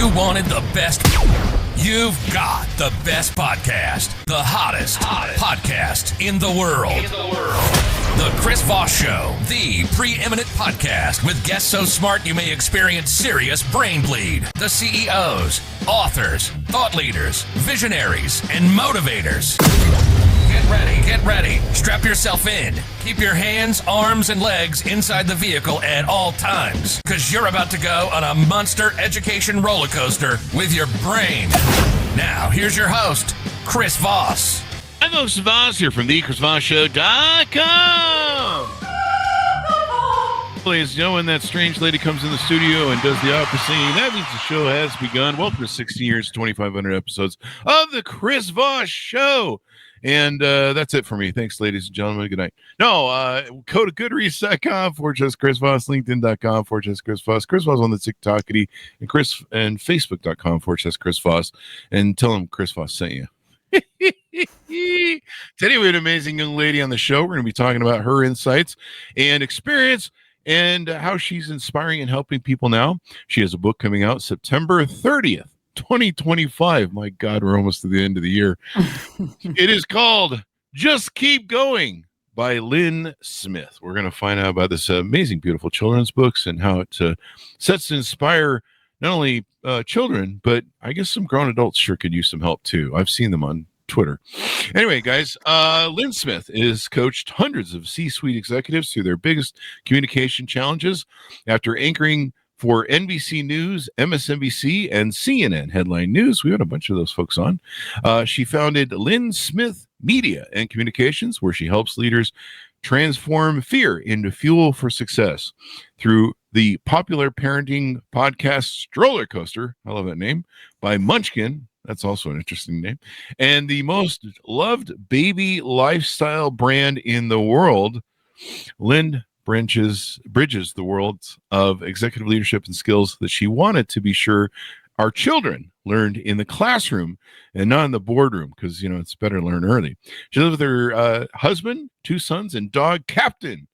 You wanted the best. You've got the best podcast. The hottest podcast in the world. The Chris Voss Show, the preeminent podcast with guests so smart you may experience serious brain bleed. The CEOs, authors, thought leaders, visionaries, and motivators. Get ready. Strap yourself in. Keep your hands, arms, and legs inside the vehicle at all times, because you're about to go on a monster education roller coaster with your brain. Now, here's your host, Chris Voss. I'm Chris Voss here from the ChrisVossShow.com. Ladies, you know when that strange lady comes in the studio and does the opera singing, that means the show has begun. Welcome to 16 years, 2,500 episodes of the Chris Voss Show. And that's it for me. Thanks, ladies and gentlemen. Good night. No, go to goodreads.com/Chris Voss, LinkedIn.com/Chris Voss, Chris Voss on the TikTokity, and Facebook.com/Chris Voss, and tell them Chris Voss sent you. Today we had an amazing young lady on the show. We're going to be talking about her insights and experience and how she's inspiring and helping people now. She has a book coming out September 30th. 2025. My God, we're almost to the end of the year. It is called Just Keep Going by Lynn Smith. We're going to find out about this amazing, beautiful children's books and how it sets to inspire not only children, but I guess some grown adults sure could use some help too. I've seen them on Twitter. Anyway, guys, Lynn Smith has coached hundreds of C-suite executives through their biggest communication challenges after anchoring for NBC News, MSNBC, and CNN Headline News. We had a bunch of those folks on. She founded Lynn Smith Media and Communications, where she helps leaders transform fear into fuel for success through the popular parenting podcast Stroller Coaster. I love that name. By Munchkin. That's also an interesting name. And the most loved baby lifestyle brand in the world, Lynn bridges the world of executive leadership and skills that she wanted to be sure our children learned in the classroom and not in the boardroom, because, you know, it's better to learn early. She lives with her husband, 2 sons, and dog Captain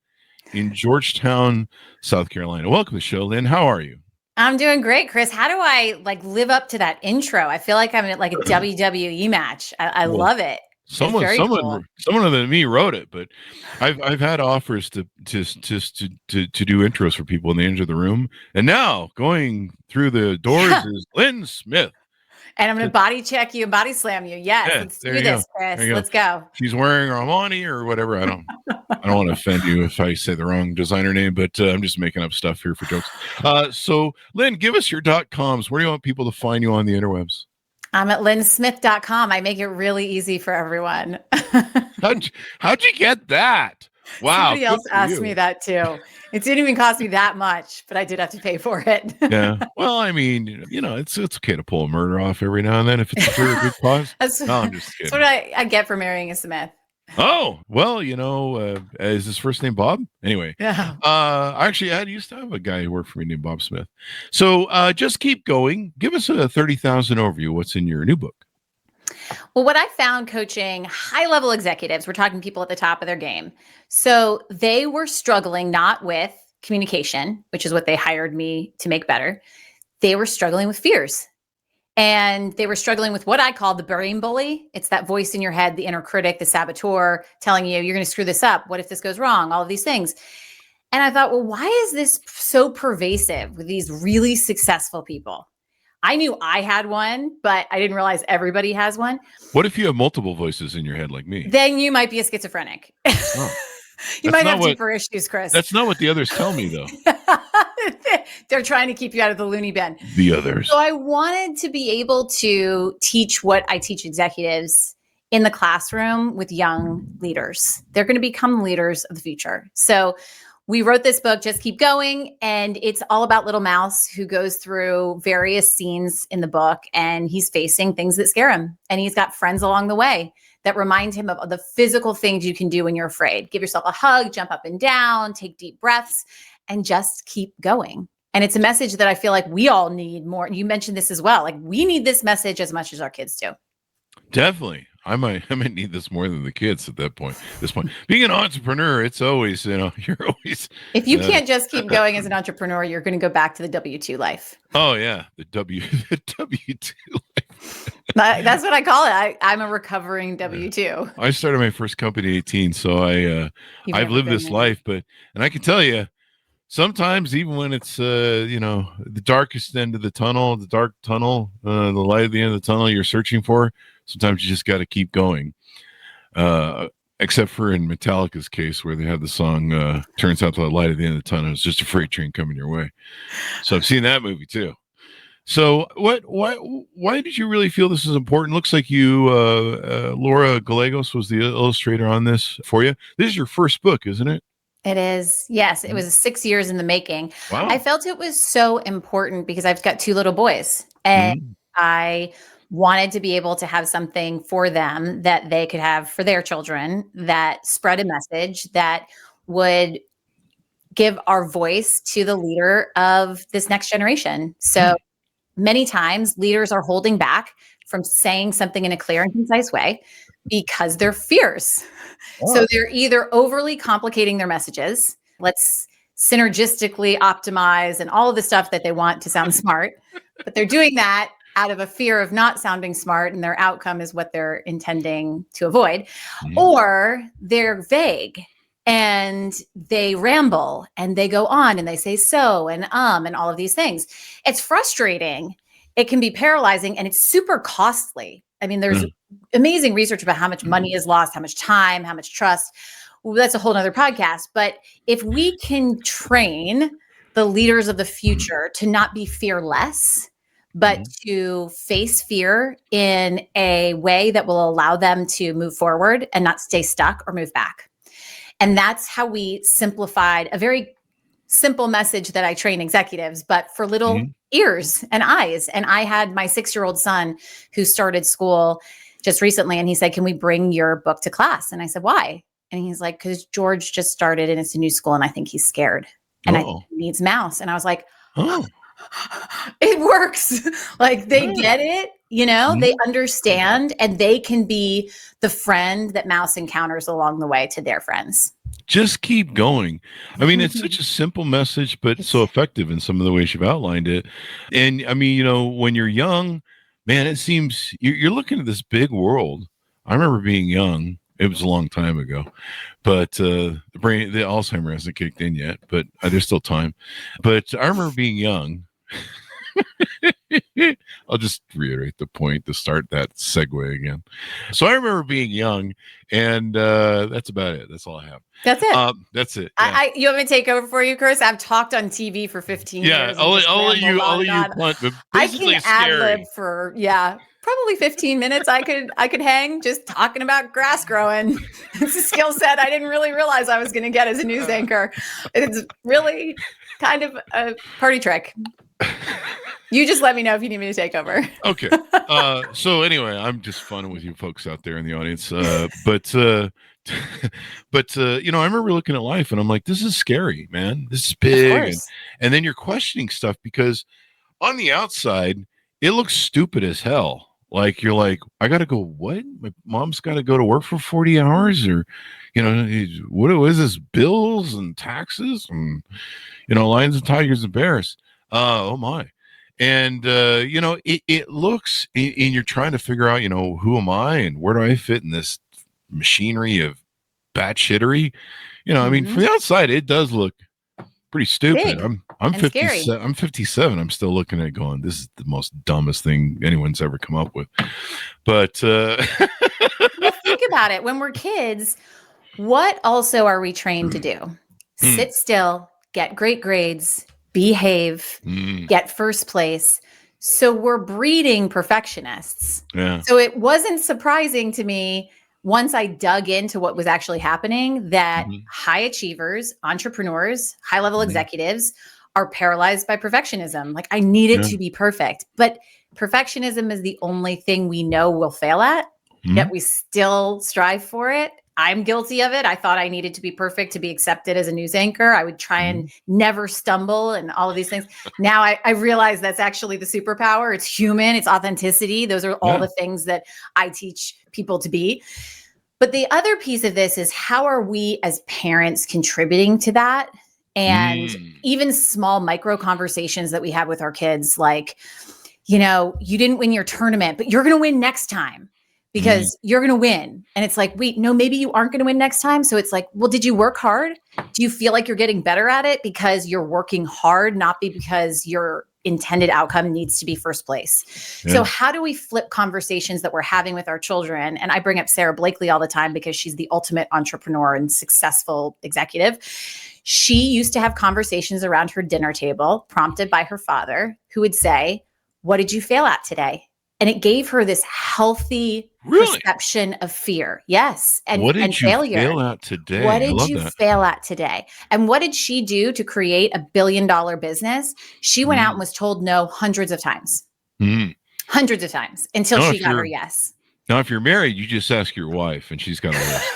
in Georgetown, South Carolina. Welcome to the show, Lynn. How are you? I'm doing great, Chris. How do I live up to that intro? I feel like I'm at a WWE match. I love it. Someone other than me wrote it, but I've had offers to do intros for people, and they enter the room, and now going through the doors is Lynn Smith. And I'm going to body check you and body slam you. Yes, yeah, let's do this, Chris. Let's go. She's wearing Armani or whatever. I don't want to offend you if I say the wrong designer name, but I'm just making up stuff here for jokes. So Lynn, give us your .coms. Where do you want people to find you on the interwebs? I'm at lynnsmith.com. I make it really easy for everyone. How'd you get that? Wow. Somebody else asked me that too. It didn't even cost me that much, but I did have to pay for it. Yeah. Well, I mean, you know, it's okay to pull a murder off every now and then if it's for a good cause. I'm just kidding. That's what I get for marrying a Smith. Oh, well, you know, is his first name Bob? Anyway, yeah. Actually, I used to have a guy who worked for me named Bob Smith. So just keep going. Give us a 30,000 overview. What's in your new book? Well, what I found coaching high-level executives, we're talking people at the top of their game. So they were struggling not with communication, which is what they hired me to make better. They were struggling with fears. And they were struggling with what I call the brain bully. It's that voice in your head, the inner critic, the saboteur telling you, you're going to screw this up. What if this goes wrong? All of these things. And I thought, well, why is this so pervasive with these really successful people? I knew I had one, but I didn't realize everybody has one. What if you have multiple voices in your head like me? Then you might be a schizophrenic. Oh. You might have deeper issues, Chris. That's not what the others tell me, though. They're trying to keep you out of the loony bin. The others. So I wanted to be able to teach what I teach executives in the classroom with young leaders. They're going to become leaders of the future. So we wrote this book, Just Keep Going, and it's all about little Mouse who goes through various scenes in the book, and he's facing things that scare him. And he's got friends along the way that remind him of the physical things you can do when you're afraid. Give yourself a hug, jump up and down, take deep breaths, and just keep going. And it's a message that I feel like we all need more. You mentioned this as well. Like, we need this message as much as our kids do. Definitely. I might need this more than the kids at this point. Being an entrepreneur, it's always, you're always. If you can't just keep going as an entrepreneur, you're going to go back to the W-2 life. Oh yeah, the W-2 life. That's what I call it. I'm a recovering W-2. I started my first company at 18, so I've lived this life, and I can tell you, sometimes even when it's the darkest end of the tunnel, the dark tunnel, the light at the end of the tunnel you're searching for, sometimes you just got to keep going. Except for in Metallica's case, where they have the song "Turns Out the Light at the End of the Tunnel is just a freight train coming your way." So I've seen that movie too. So why did you really feel this is important? Looks like you, Laura Gallegos was the illustrator on this for you. This is your first book, isn't it? It is. Yes. It was 6 years in the making. Wow. I felt it was so important because I've got 2 little boys and I wanted to be able to have something for them that they could have for their children that spread a message that would give our voice to the leader of this next generation. So many times leaders are holding back from saying something in a clear and concise way because they're fierce. Oh. So they're either overly complicating their messages. Let's synergistically optimize and all of the stuff that they want to sound smart, but they're doing that out of a fear of not sounding smart, and their outcome is what they're intending to avoid. Or they're vague and they ramble and they go on and they say so and all of these things. It's frustrating. It can be paralyzing, and it's super costly. I mean, there's amazing research about how much money is lost, how much time, how much trust. Well, that's a whole nother podcast. But if we can train the leaders of the future to not be fearless, but to face fear in a way that will allow them to move forward and not stay stuck or move back. And that's how we simplified a very simple message that I train executives, but for little ears and eyes. And I had my 6-year-old son who started school just recently, and he said, "Can we bring your book to class?" And I said, "Why?" And he's like, "Because George just started and it's a new school and I think he's scared and I think he needs mouse." And I was like, it works. Like they get it, they understand, and they can be the friend that mouse encounters along the way to their friends. Just keep going. I mean, it's such a simple message, but so effective in some of the ways you've outlined it. And I mean, when you're young, man, it seems you're looking at this big world. I remember being young. It was a long time ago, but the Alzheimer hasn't kicked in yet, but there's still time. But I remember being young. I'll just reiterate the point to start that segue again. So I remember being young, and that's about it. That's all I have. That's it. That's it. Yeah. You want me to take over for you, Chris? I've talked on TV for 15 years. Yeah, I'll let you punt. But I can ad-lib for probably 15 minutes. I could hang just talking about grass growing. It's a skill set I didn't really realize I was going to get as a news anchor. It's really kind of a party trick. You just let me know if you need me to take over. Okay. So anyway, I'm just funning with you folks out there in the audience. But I remember looking at life and I'm like, this is scary, man. This is big. And then you're questioning stuff because on the outside, it looks stupid as hell. Like you're like, I got to go, what? My mom's got to go to work for 40 hours or, what is this? Bills and taxes and, lions and tigers and bears. Oh my. And, it looks, and you're trying to figure out, who am I and where do I fit in this machinery of batshittery? I mean, from the outside, it does look pretty stupid. Big I'm 57. I'm 57. I'm still looking at it going, this is the most dumbest thing anyone's ever come up with. But well, think about it. When we're kids, what also are we trained to do? Sit still, get great grades, behave, get first place. So we're breeding perfectionists. Yeah. So it wasn't surprising to me once I dug into what was actually happening that high achievers, entrepreneurs, high-level executives are paralyzed by perfectionism. Like, I need it to be perfect. But perfectionism is the only thing we know we'll fail at, yet we still strive for it. I'm guilty of it. I thought I needed to be perfect to be accepted as a news anchor. I would try and never stumble and all of these things. Now I realize that's actually the superpower. It's human. It's authenticity. Those are all the things that I teach people to be. But the other piece of this is, how are we as parents contributing to that? And even small micro conversations that we have with our kids, like, you didn't win your tournament, but you're going to win next time because you're going to win. And it's like, wait, no, maybe you aren't going to win next time. So it's like, well, did you work hard? Do you feel like you're getting better at it because you're working hard, not because your intended outcome needs to be first place? So how do we flip conversations that we're having with our children? And I bring up Sarah Blakely all the time because she's the ultimate entrepreneur and successful executive. She used to have conversations around her dinner table prompted by her father, who would say, what did you fail at today? And it gave her this healthy perception of fear. Yes. And what did you failure. fail at today? What did you fail at today? And what did she do to create $1 billion business? She went out and was told no hundreds of times. Hundreds of times until she got her yes. Now, if you're married, you just ask your wife and she's got a list.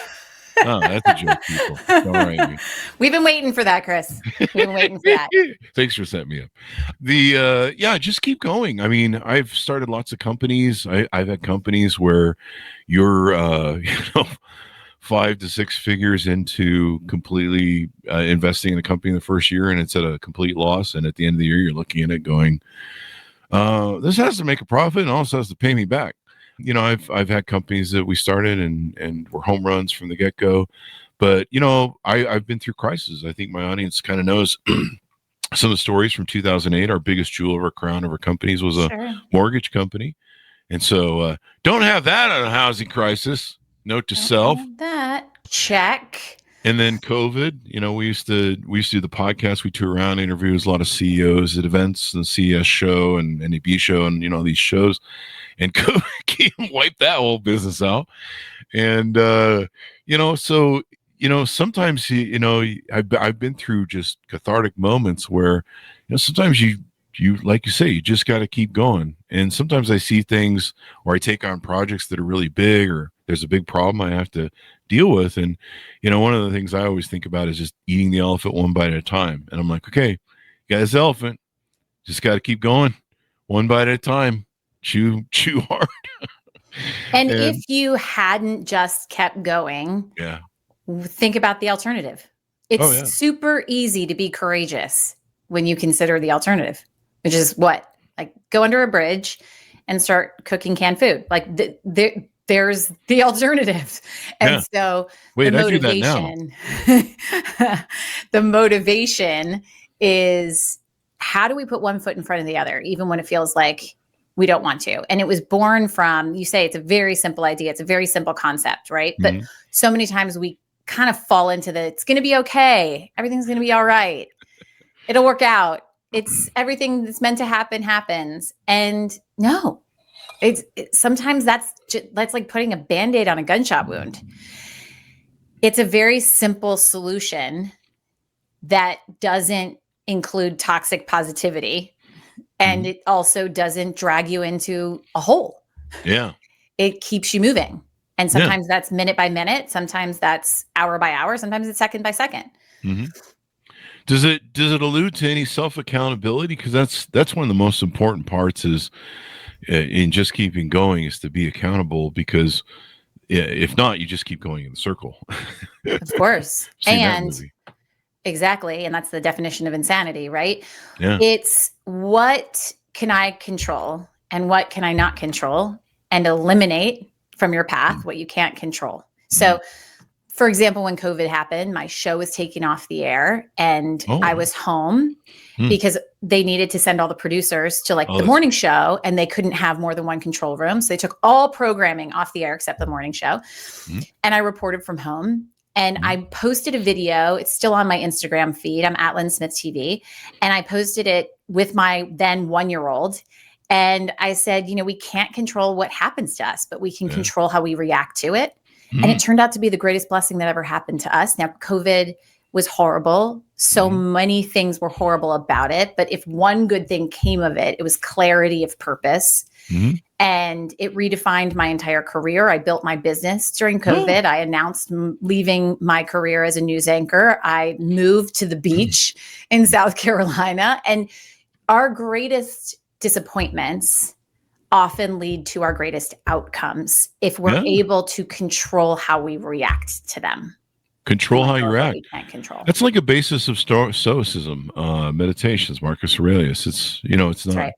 Oh, that's a joke, people. All right. We've been waiting for that, Chris. We've been waiting for that. Thanks for setting me up. Just keep going. I mean, I've started lots of companies. I've had companies where you're, 5 to 6 figures into completely investing in a company in the first year, and it's at a complete loss. And at the end of the year, you're looking at it going, this has to make a profit and also has to pay me back. I've had companies that we started and were home runs from the get-go, but I've been through crises. I think my audience kind of knows some of the stories from 2008. Our biggest jewel of our crown of our companies was a mortgage company, and so don't have that on a housing crisis. Note to self. That check. And then COVID, we used to do the podcast. We tour around, interviews a lot of CEOs at events and CES show and NAB show and these shows. And COVID came and wiped that whole business out. And sometimes I've been through just cathartic moments where sometimes you like you say, you just got to keep going. And sometimes I see things or I take on projects that are really big, or there's a big problem I have to deal with. And one of the things I always think about is just eating the elephant one bite at a time. And I'm like, okay, you got this elephant, just got to keep going one bite at a time. Chew hard. And if you hadn't just kept going, think about the alternative. It's super easy to be courageous when you consider the alternative, which is what? Like, go under a bridge and start cooking canned food. Like there's the alternative. And so the motivation is, how do we put one foot in front of the other, even when it feels like we don't want to? And it was born from, you say it's a very simple idea. It's a very simple concept, right? But so many times we kind of fall into it's going to be okay. Everything's going to be all right. It'll work out. It's everything that's meant to happen happens. And no, sometimes that's like putting a Band-Aid on a gunshot wound. It's a very simple solution that doesn't include toxic positivity. And it also doesn't drag you into a hole. Yeah. It keeps you moving. And sometimes that's minute by minute. Sometimes that's hour by hour. Sometimes it's second by second. Does it allude to any self-accountability? Because that's one of the most important parts is in just keeping going, is to be accountable, because if not, you just keep going in the circle. Of course. And exactly. And that's the definition of insanity, right? Yeah. It's what can I control and what can I not control, and eliminate from your path what you can't control. So, for example, when COVID happened, my show was taken off the air and I was home because they needed to send all the producers to the morning show, and they couldn't have more than one control room. So they took all programming off the air except the morning show. And I reported from home. And I posted a video. It's still on my Instagram feed. I'm at Lynn Smith TV. And I posted it with my then 1-year-old. And I said, we can't control what happens to us, but we can control how we react to it. And it turned out to be the greatest blessing that ever happened to us. Now, COVID was horrible. So many things were horrible about it. But if one good thing came of it, it was clarity of purpose And it redefined my entire career. I built my business during COVID. I announced leaving my career as a news anchor. I moved to the beach in South Carolina. And our greatest disappointments often lead to our greatest outcomes if we're able to control how we react to them. Control how you react. We can't control. That's like a basis of Stoicism, meditations, Marcus Aurelius. It's, it's not,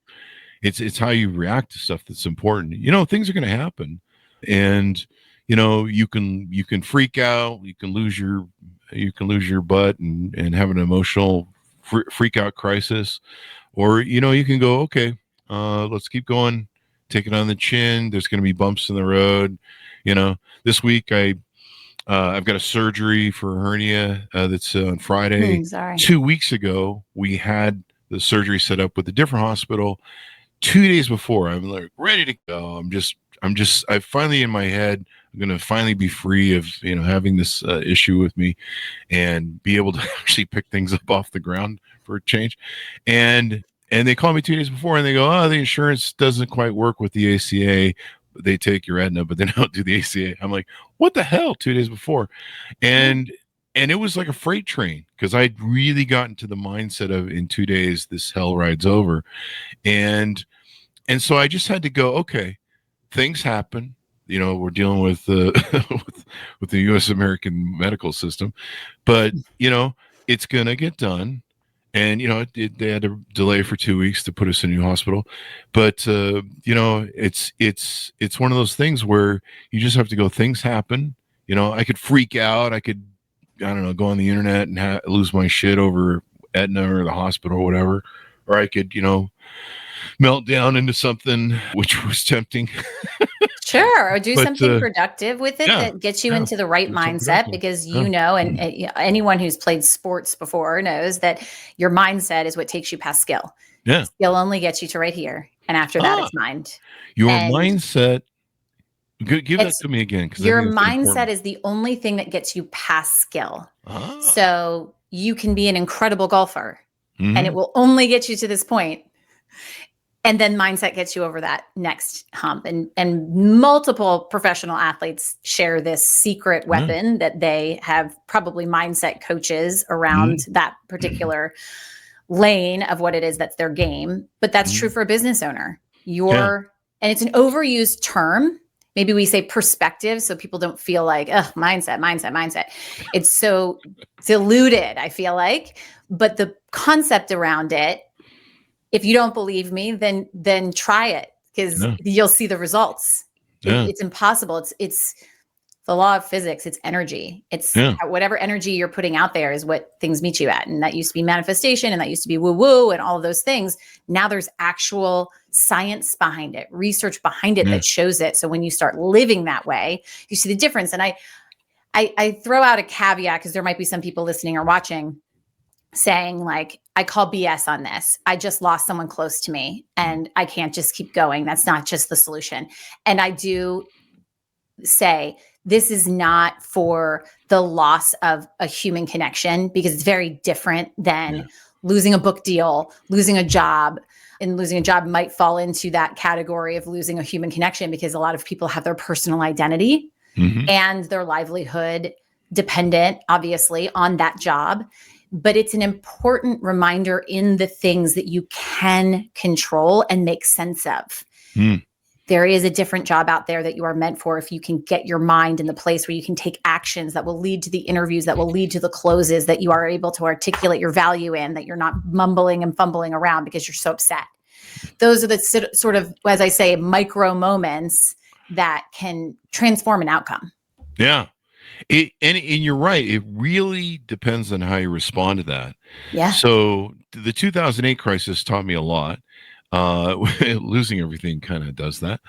it's how you react to stuff that's important. Things are going to happen, and, you can freak out, you can lose your butt and have an emotional freak out crisis, or, you can go, okay, let's keep going, take it on the chin. There's going to be bumps in the road. This week I've got a surgery for a hernia that's on Friday. Sorry. 2 weeks ago, we had the surgery set up with a different hospital. 2 days before, I'm like ready to go. I finally in my head, I'm going to finally be free of, having this issue with me and be able to actually pick things up off the ground for a change. And they call me 2 days before and they go, oh, the insurance doesn't quite work with the ACA. They take your Aetna, but they don't do the ACA. I'm like, what the hell? 2 days before. And it was like a freight train, because I'd really gotten to the mindset of, in 2 days, this hell ride's over. And so I just had to go, okay, things happen. We're dealing with with the U.S. American medical system, but it's gonna get done. And they had to delay for 2 weeks to put us in a new hospital, but it's one of those things where you just have to go. Things happen. I could freak out. I could, I don't know, go on the internet and lose my shit over Aetna or the hospital or whatever, or I could melt down into something, which was tempting. Sure. Or do something productive with it that gets you into the right mindset, because and anyone who's played sports before knows that your mindset is what takes you past skill. Yeah. Skill only gets you to right here. And after that, it's mind. Your mindset. Give that to me again. Your mindset is the only thing that gets you past skill. So you can be an incredible golfer and it will only get you to this point. And then mindset gets you over that next hump. And multiple professional athletes share this secret weapon that they have, probably mindset coaches around that particular lane of what it is that's their game. But that's true for a business owner. And it's an overused term. Maybe we say perspective, so people don't feel like, mindset. It's so diluted, I feel like. But the concept around it, if you don't believe me, then try it, because you'll see the results. It's impossible. It's the law of physics. It's energy. It's whatever energy you're putting out there is what things meet you at. And that used to be manifestation, and that used to be woo-woo and all of those things. Now there's actual science behind it, research behind it that shows it. So when you start living that way, you see the difference. And I throw out a caveat, because there might be some people listening or watching saying, like, I call BS on this. I just lost someone close to me and I can't just keep going. That's not just the solution. And I do say, this is not for the loss of a human connection, because it's very different than losing a book deal, losing a job. And losing a job might fall into that category of losing a human connection, because a lot of people have their personal identity and their livelihood dependent, obviously, on that job. But it's an important reminder in the things that you can control and make sense of. There is a different job out there that you are meant for, if you can get your mind in the place where you can take actions that will lead to the interviews, that will lead to the closes, that you are able to articulate your value in, that you're not mumbling and fumbling around because you're so upset. Those are the sort of, as I say, micro moments that can transform an outcome. Yeah. And you're right. It really depends on how you respond to that. Yeah. So the 2008 crisis taught me a lot. Losing everything kind of does that.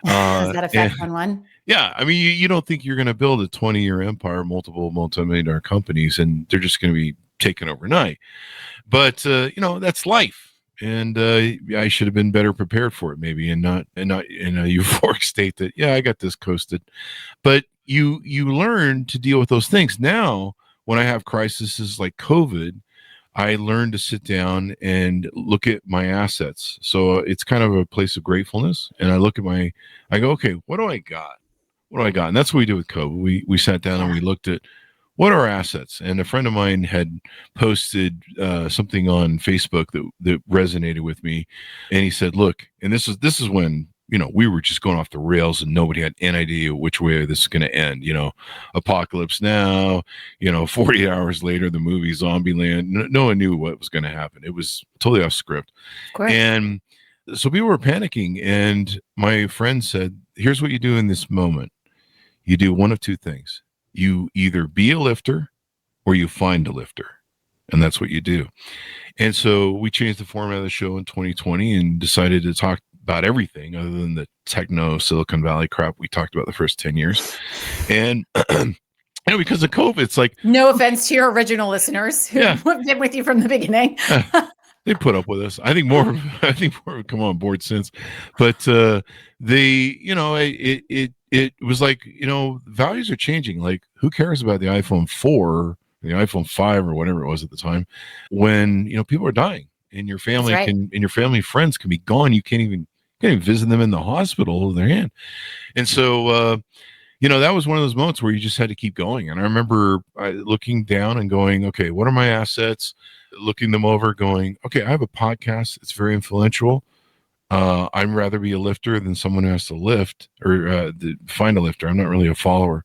Does that affect one? Yeah. I mean, you don't think you're going to build a 20-year empire, multiple multi-million-dollar companies, and they're just going to be taken overnight. But, that's life. And I should have been better prepared for it, maybe, and not in a euphoric state that, I got this coasted. But you learn to deal with those things. Now, when I have crises like COVID, I learned to sit down and look at my assets. So it's kind of a place of gratefulness. And I go, okay, what do I got? What do I got? And that's what we did with COVID. We sat down and we looked at what are our assets. And a friend of mine had posted something on Facebook that resonated with me. And he said, look, and this is when, we were just going off the rails and nobody had any idea which way this is going to end. Apocalypse Now, 48 hours later, the movie Zombieland. No one knew what was going to happen. It was totally off script. Of course. And so people were panicking. And my friend said, here's what you do in this moment. You do one of two things. You either be a lifter or you find a lifter. And that's what you do. And so we changed the format of the show in 2020 and decided to talk about everything other than the techno Silicon Valley crap we talked about the first 10 years. And because of COVID, it's like, no offense to your original listeners who have been with you from the beginning. They put up with us. I think more have come on board since, but it was like, values are changing. Like, who cares about the iPhone 4, the iPhone 5 or whatever it was at the time when, people are dying and your family and your family friends can be gone. You can't even visit them in the hospital with their hand. And so, that was one of those moments where you just had to keep going. And I remember looking down and going, okay, what are my assets? Looking them over, going, okay, I have a podcast. It's very influential. I'd rather be a lifter than someone who has to lift or find a lifter. I'm not really a follower.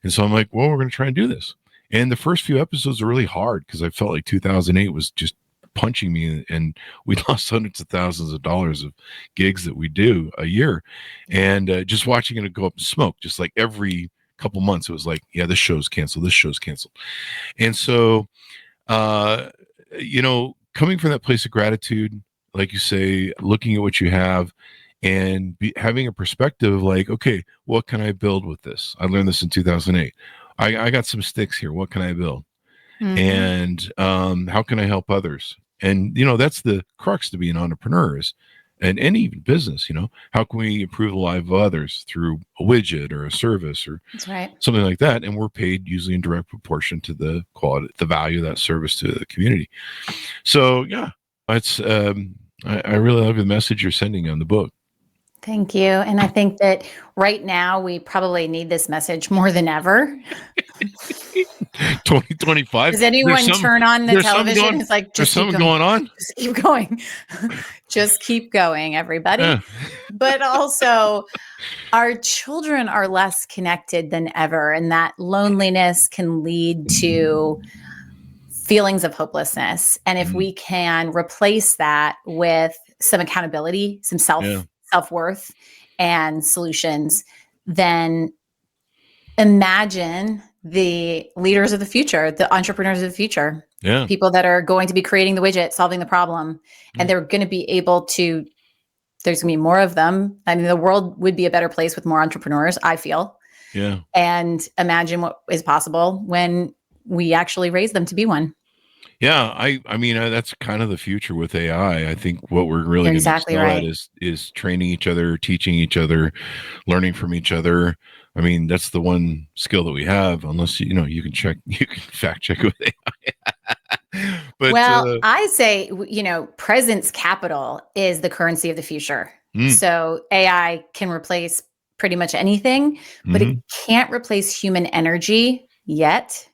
And so I'm like, well, we're going to try and do this. And the first few episodes are really hard because I felt like 2008 was just punching me, and we lost hundreds of thousands of dollars of gigs that we do a year. And just watching it go up in smoke, just like every couple months, it was like, yeah, this show's canceled. This show's canceled. And so, coming from that place of gratitude, like you say, looking at what you have and having a perspective of like, okay, what can I build with this? I learned this in 2008. I got some sticks here. What can I build? Mm-hmm. And how can I help others? And, that's the crux to being an entrepreneur is, and any business, how can we improve the life of others through a widget or a service or something like that? And we're paid usually in direct proportion to the quality, the value of that service to the community. So, yeah, it's, I really love the message you're sending on the book. Thank you. And I think that right now we probably need this message more than ever. 2025. Does anyone turn on the television? It's like, just something going on. Just keep going. Just keep going, everybody. Yeah. But also, our children are less connected than ever. And that loneliness can lead to feelings of hopelessness. And if we can replace that with some accountability, some self-worth and solutions, then imagine the leaders of the future, the entrepreneurs of the future, people that are going to be creating the widget, solving the problem, and they're going to be able to, there's going to be more of them. I mean, the world would be a better place with more entrepreneurs, I feel. Yeah. And imagine what is possible when we actually raise them to be one. Yeah, I mean that's kind of the future with AI. I think what we're really going to excel at is training each other, teaching each other, learning from each other. I mean, that's the one skill that we have, unless you can fact check with AI. But I say, presence capital is the currency of the future. So AI can replace pretty much anything, but it can't replace human energy yet.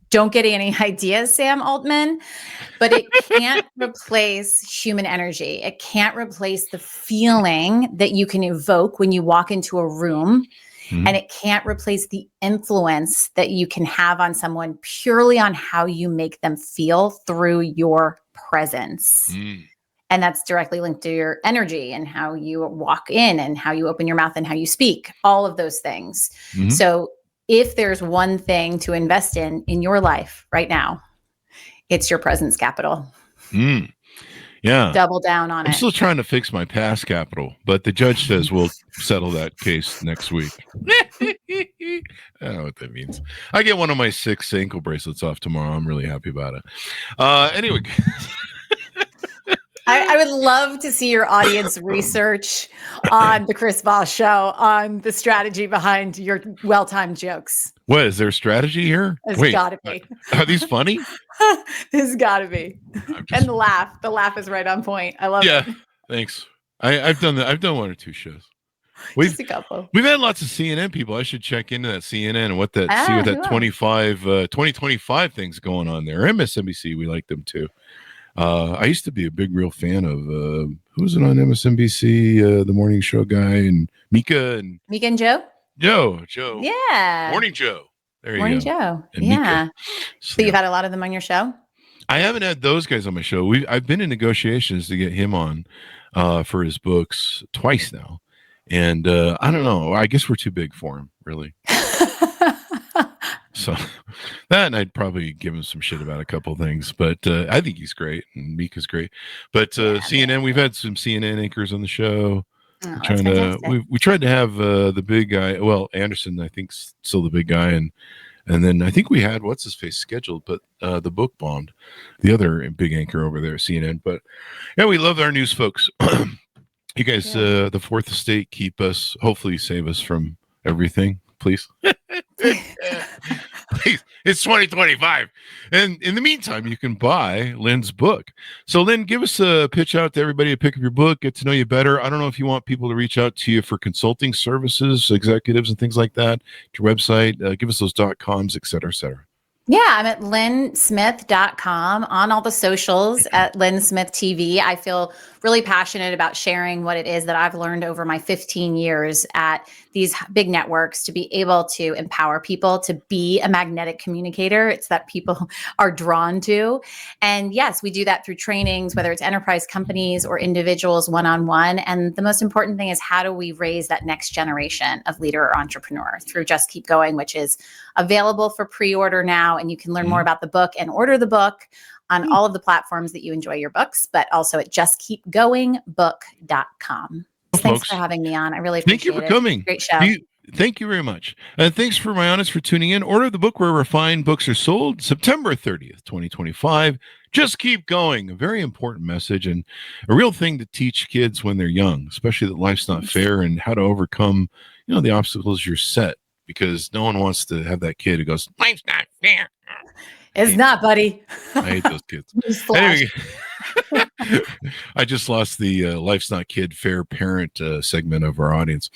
Don't get any ideas, Sam Altman, but it can't replace human energy. It can't replace the feeling that you can evoke when you walk into a room. And it can't replace the influence that you can have on someone purely on how you make them feel through your presence. And that's directly linked to your energy and how you walk in and how you open your mouth and how you speak, all of those things. So if there's one thing to invest in your life right now, it's your presence capital. Yeah. Double down on it. I'm still trying to fix my past capital, but the judge says we'll settle that case next week. I don't know what that means. I get one of my 6 ankle bracelets off tomorrow. I'm really happy about it. Anyway. I would love to see your audience research on the Chris Voss Show on the strategy behind your well-timed jokes. What is there a strategy here? It's gotta be. Are these funny? It's gotta be. And the laugh is right on point. I love it. Yeah, thanks. I've done that. I've done one or two shows. Just a couple. We've had lots of CNN people. I should check into that CNN and see what that 2025 thing's going on there. MSNBC, we like them too. I used to be a big real fan of who was it on MSNBC, the morning show guy, and Mika and Joe. Joe. Yeah. Morning Joe. There you Morning go. Joe. And Yeah. Mika. So you've had a lot of them on your show? I haven't had those guys on my show. I've been in negotiations to get him on for his books twice now. And I don't know. I guess we're too big for him, really. So that, and I'd probably give him some shit about a couple things, but I think he's great and Mika's great. But CNN, we've had some CNN anchors on the show. We tried to have the big guy. Well, Anderson, I think, still the big guy, and then I think we had what's his face scheduled, but the book bombed. The other big anchor over there at CNN. But yeah, we love our news folks. You guys, the Fourth Estate, keep us. Hopefully, save us from everything, please. Please, it's 2025, and in the meantime, you can buy Lynn's book. So, Lynn, give us a pitch out to everybody to pick up your book, get to know you better. I don't know if you want people to reach out to you for consulting services, executives, and things like that. To your website, give us those .coms, et cetera, et cetera. Yeah, I'm at lynnsmith.com, on all the socials at Lynn Smith TV. I feel really passionate about sharing what it is that I've learned over my 15 years at these big networks to be able to empower people to be a magnetic communicator. It's that people are drawn to. And yes, we do that through trainings, whether it's enterprise companies or individuals one-on-one. And the most important thing is, how do we raise that next generation of leader or entrepreneur through Just Keep Going, which is available for pre-order now. And you can learn more about the book and order the book on all of the platforms that you enjoy your books, but also at justkeepgoingbook.com. Thanks for having me on. I really appreciate it. Thank you for coming. Great show. Thank you very much. And thanks for my audience for tuning in. Order the book where refined books are sold, September 30th, 2025. Just keep going. A very important message and a real thing to teach kids when they're young, especially that life's not fair and how to overcome, the obstacles you're set, because no one wants to have that kid who goes, life's not fair. It's not, buddy. I hate those kids. Anyway, I just lost the Life's Not Kid Fair Parent segment of our audience.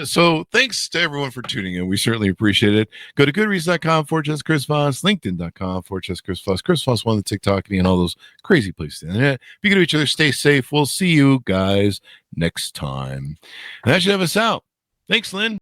So thanks to everyone for tuning in. We certainly appreciate it. Go to goodreads.com/Chris Voss, LinkedIn.com/Chris Voss, Chris Voss on the TikTok and all those crazy places. And be good to each other. Stay safe. We'll see you guys next time. And that should have us out. Thanks, Lynn.